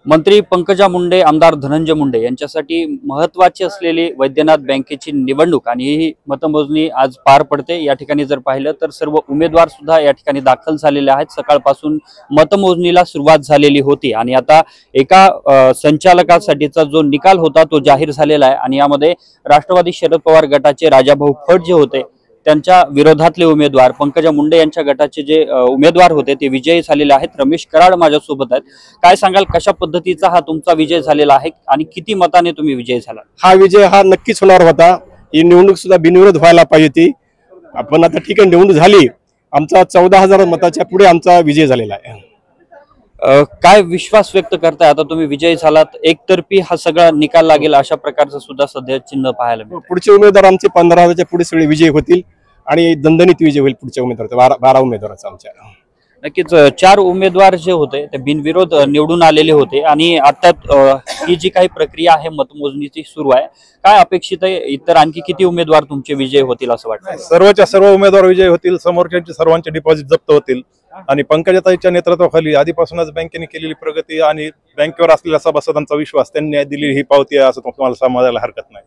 मंत्री पंकजा मुंडे, आमदार धनंजय मुंडे यांच्यासाठी महत्त्वाची असलेली वैद्यनाथ बँकेची निवडणूक आणि ही मतमोजणी आज पार पडते। या ठिकाणी जर पाहिलं तर सर्व उमेदवार सुद्धा या ठिकाणी दाखल झालेले आहेत। सकाळपासून मतमोजणीला सुरुवात झालेली होती आणि आता एका संचालकासाठीचा जो निकाल होता तो जाहीर झालेला आहे आणि यामध्ये राष्ट्रवादी शरद पवार गटाचे राजाभाऊ फड जे होते त्यांच्या विरोधातले उमेदवार पंकजा मुंडे यांच्या गटाचे जे उमेदवार होते ते विजयी झालेले आहेत। रमेश कराड माझ्यासोबत आहेत। काय सांगाल, कशा पद्धतीचा हा तुमचा विजय झालेला आहे आणि किती मताने तुम्ही विजयी झाला? हा विजय हा नक्कीच होणार होता। ही निवडणूक सुद्धा बिनविरोध व्हायला पाहिजे ती, आपण आता ठीक आहे निवडणूक झाली। आमचा 14,000 मताच्या पुढे आमचा विजय झालेला आहे। काय विश्वास व्यक्त करताय? आता तुम्ही विजयी झालात, एकतर्फी हा सगळा निकाल लागेल अशा प्रकारचं सुद्धा सध्या चिन्ह पाहायला मिळतं। पुढचे उमेदवार आमचे 15,000च्या पुढे सगळे विजय होतील आणि दणदणीत विजय होईल पुढच्या उमेदवार 12 उमेदवारांचा आमच्या। नक्कीच 4 उमेदवार जे होते ते बिनविरोध निवडून आलेले होते आणि आता ही जी काही प्रक्रिया आहे मतमोजणीची सुरू आहे, काय अपेक्षित आहे? इतर आणखी किती उमेदवार तुमचे विजय होतील असं वाटतं? सर्वच्या सर्व उमेदवार विजय होतील, समोरच्यांचे सर्वांचे डिपॉझिट जप्त होतील आणि पंकजाताईच्या नेतृत्वाखाली आधीपासूनच बँकेने केलेली प्रगती आणि बँकेवर असलेल्या सभासदांचा विश्वास, त्यांनी दिलेली ही पावती आहे असं तुम्हाला समजायला हरकत नाही।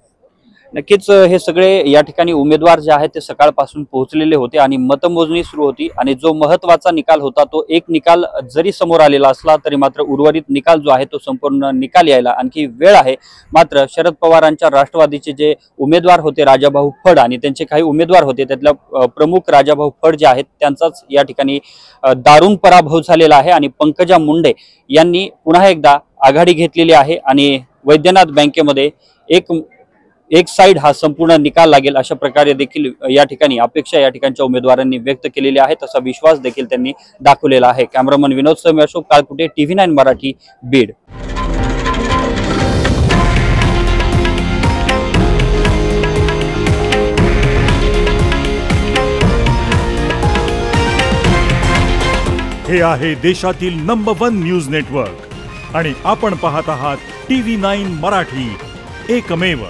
नक्कीच हे सगळे या ठिकाणी उमेदवार जे आहेत ते सकाळपासून पोहोचलेले होते आणि मतमोजणी सुरू होती आणि जो महत्त्वाचा निकाल होता तो एक निकाल जरी समोर आलेला असला तरी मात्र उर्वरित निकाल जो आहे तो संपूर्ण निकाल यायला आणखी वेळ आहे। मात्र शरद पवारांच्या राष्ट्रवादीचे जे उमेदवार होते राजाभाऊ फड आणि त्यांचे काही उमेदवार होते त्यातल्या प्रमुख राजाभाऊ फड जे आहेत त्यांचाच या ठिकाणी दारुण पराभव झालेला आहे आणि पंकजा मुंडे यांनी पुन्हा एकदा आघाडी घेतलेली आहे आणि वैद्यनाथ बँकेमध्ये एक साइड हा संपूर्ण निकाल लागेल अशा प्रकारे देखील या ठिकाणी अपेक्षा या ठिकाणच्या उमेदवारांनी व्यक्त केलेली आहे, तसा विश्वास देखील त्यांनी दाखवलेला आहे। कॅमेरामन विनोद सह अशोक काळकुटे, TV9 मराठी, बीड। हे आहे देशातील नंबर 1 न्यूज नेटवर्क आणि आपण पाहत आहात TV9 मराठी, एकमेव।